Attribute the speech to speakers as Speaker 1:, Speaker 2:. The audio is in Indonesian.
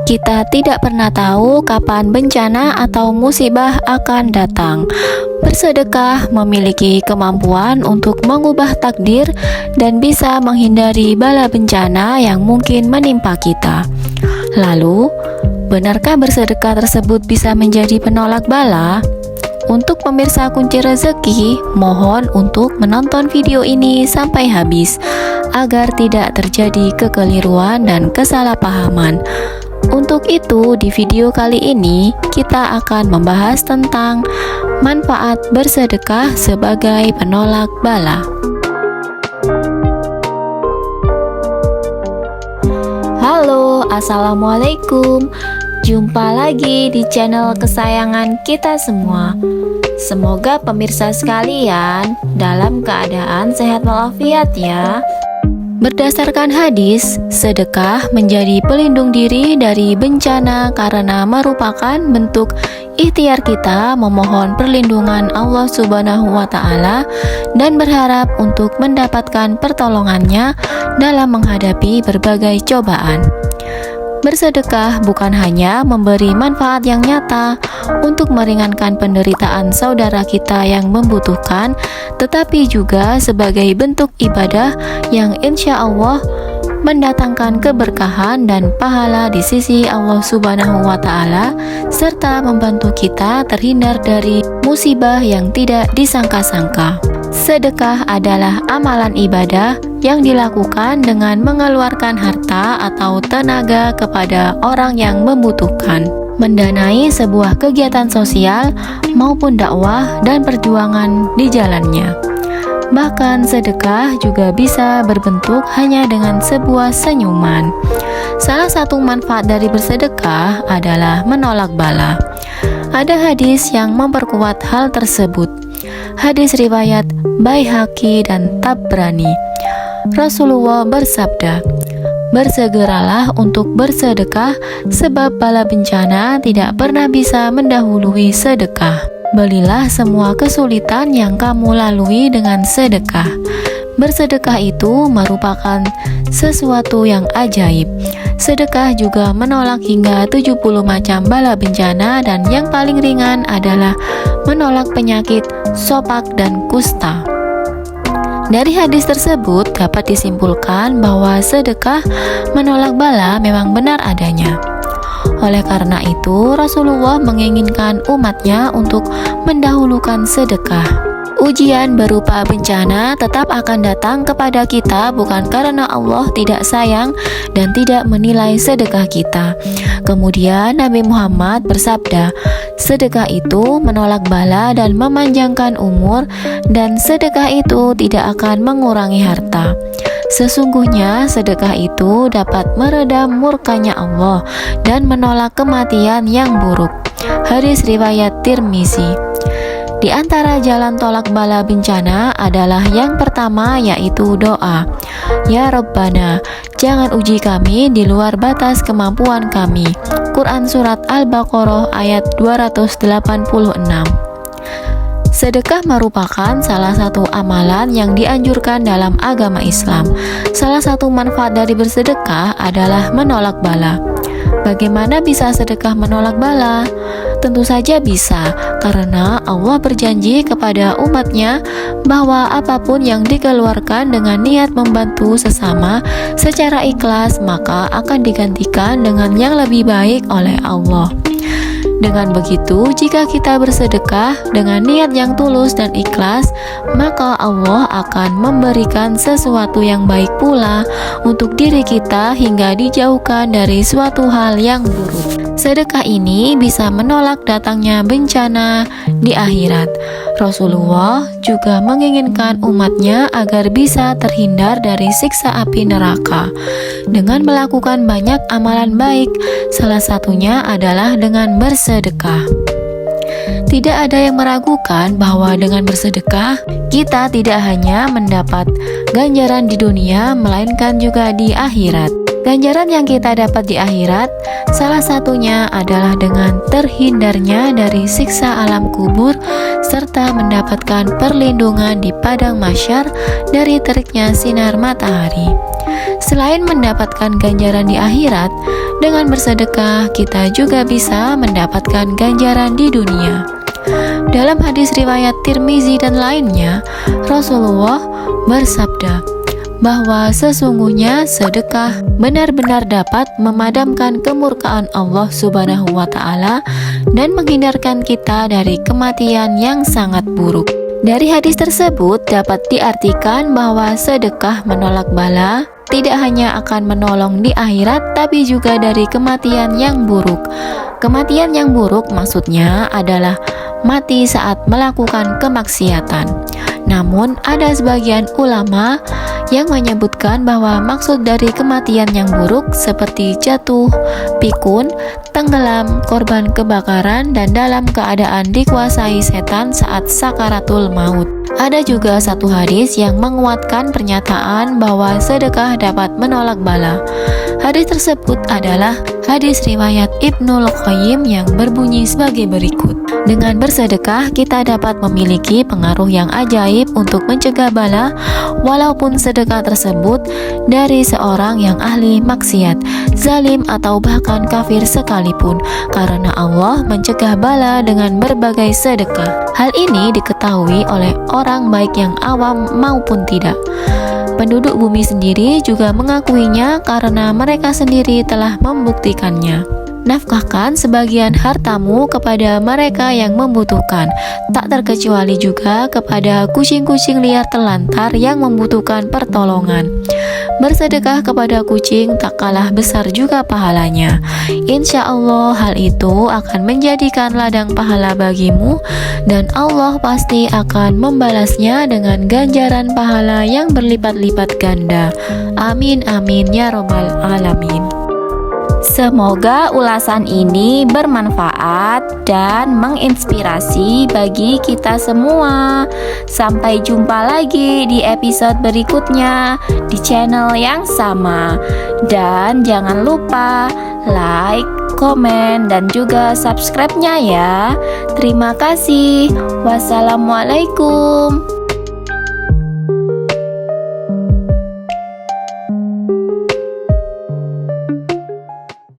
Speaker 1: Kita tidak pernah tahu kapan bencana atau musibah akan datang. Bersedekah memiliki kemampuan untuk mengubah takdir dan bisa menghindari bala bencana yang mungkin menimpa kita. Lalu, benarkah bersedekah tersebut bisa menjadi penolak bala? Untuk pemirsa kunci rezeki, mohon untuk menonton video ini sampai habis agar tidak terjadi kekeliruan dan kesalahpahaman. Untuk itu, di video kali ini kita akan membahas tentang manfaat bersedekah sebagai penolak bala. Halo, assalamualaikum. Jumpa lagi di channel kesayangan kita semua. Semoga pemirsa sekalian dalam keadaan sehat walafiat ya. Berdasarkan hadis, sedekah menjadi pelindung diri dari bencana karena merupakan bentuk ikhtiar kita memohon perlindungan Allah Subhanahu wa Ta'ala dan berharap untuk mendapatkan pertolongannya dalam menghadapi berbagai cobaan. Bersedekah bukan hanya memberi manfaat yang nyata untuk meringankan penderitaan saudara kita yang membutuhkan, tetapi juga sebagai bentuk ibadah yang insya Allah mendatangkan keberkahan dan pahala di sisi Allah Subhanahu wa Ta'ala, serta membantu kita terhindar dari musibah yang tidak disangka-sangka. Sedekah adalah amalan ibadah yang dilakukan dengan mengeluarkan harta atau tenaga kepada orang yang membutuhkan, mendanai sebuah kegiatan sosial maupun dakwah dan perjuangan di jalannya. Bahkan sedekah juga bisa berbentuk hanya dengan sebuah senyuman. Salah satu manfaat dari bersedekah adalah menolak bala. Ada hadis yang memperkuat hal tersebut. Hadis riwayat Baihaqi dan Tabrani. Rasulullah bersabda, "Bersegeralah untuk bersedekah sebab bala bencana tidak pernah bisa mendahului sedekah. Belilah semua kesulitan yang kamu lalui dengan sedekah." Bersedekah itu merupakan sesuatu yang ajaib. Sedekah juga menolak hingga 70 macam bala bencana dan yang paling ringan adalah menolak penyakit sopak dan kusta. Dari hadis tersebut dapat disimpulkan bahwa sedekah menolak bala memang benar adanya. Oleh karena itu, Rasulullah menginginkan umatnya untuk mendahulukan sedekah. Ujian berupa bencana tetap akan datang kepada kita bukan karena Allah tidak sayang dan tidak menilai sedekah kita. Kemudian Nabi Muhammad bersabda, sedekah itu menolak bala dan memanjangkan umur, dan sedekah itu tidak akan mengurangi harta. Sesungguhnya sedekah itu dapat meredam murkanya Allah dan menolak kematian yang buruk. Hadis riwayat Tirmizi. Di antara jalan tolak bala bencana adalah yang pertama yaitu doa. Ya Rabbana, jangan uji kami di luar batas kemampuan kami. Quran Surat Al-Baqarah ayat 286. Sedekah merupakan salah satu amalan yang dianjurkan dalam agama Islam. Salah satu manfaat dari bersedekah adalah menolak bala. Bagaimana bisa sedekah menolak bala? Tentu saja bisa, karena Allah berjanji kepada umatnya bahwa apapun yang dikeluarkan dengan niat membantu sesama secara ikhlas, maka akan digantikan dengan yang lebih baik oleh Allah. Dengan begitu, jika kita bersedekah dengan niat yang tulus dan ikhlas, maka Allah akan memberikan sesuatu yang baik pula untuk diri kita hingga dijauhkan dari suatu hal yang buruk. Sedekah ini bisa menolak datangnya bencana di akhirat. Rasulullah juga menginginkan umatnya agar bisa terhindar dari siksa api neraka dengan melakukan banyak amalan baik, salah satunya adalah dengan bersedekah. Tidak ada yang meragukan bahwa dengan bersedekah, kita tidak hanya mendapat ganjaran di dunia, melainkan juga di akhirat. Ganjaran yang kita dapat di akhirat, salah satunya adalah dengan terhindarnya dari siksa alam kubur, serta mendapatkan perlindungan di padang mahsyar dari teriknya sinar matahari. Selain mendapatkan ganjaran di akhirat, Dengan bersedekah, kita juga bisa mendapatkan ganjaran di dunia. Dalam hadis riwayat Tirmizi dan lainnya, Rasulullah bersabda bahwa sesungguhnya sedekah benar-benar dapat memadamkan kemurkaan Allah Subhanahu wa Ta'ala dan menghindarkan kita dari kematian yang sangat buruk. Dari hadis tersebut dapat diartikan bahwa sedekah menolak bala tidak hanya akan menolong di akhirat, tapi juga dari kematian yang buruk. Kematian yang buruk maksudnya adalah mati saat melakukan kemaksiatan. Namun ada sebagian ulama yang menyebutkan bahwa maksud dari kematian yang buruk seperti jatuh, pikun, tenggelam, korban kebakaran, dan dalam keadaan dikuasai setan saat sakaratul maut. Ada juga satu hadis yang menguatkan pernyataan bahwa sedekah dapat menolak bala. Hadis tersebut adalah hadis riwayat Ibnul Qayyim yang berbunyi sebagai berikut. Dengan bersedekah, kita dapat memiliki pengaruh yang ajaib untuk mencegah bala, walaupun sedekah tersebut dari seorang yang ahli maksiat, zalim, atau bahkan kafir sekalipun, karena Allah mencegah bala dengan berbagai sedekah. Hal ini diketahui oleh orang baik yang awam maupun tidak. Penduduk bumi sendiri juga mengakuinya karena mereka sendiri telah membuktikannya. Nafkahkan sebagian hartamu kepada mereka yang membutuhkan, tak terkecuali juga kepada kucing-kucing liar terlantar yang membutuhkan pertolongan. Bersedekah kepada kucing tak kalah besar juga pahalanya. Insya Allah hal itu akan menjadikan ladang pahala bagimu, dan Allah pasti akan membalasnya dengan ganjaran pahala yang berlipat-lipat ganda. Amin amin ya robbal alamin. Semoga ulasan ini bermanfaat dan menginspirasi bagi kita semua. Sampai jumpa lagi di episode berikutnya di channel yang sama. Dan jangan lupa like, komen, dan juga subscribe-nya ya. Terima kasih. Wassalamualaikum.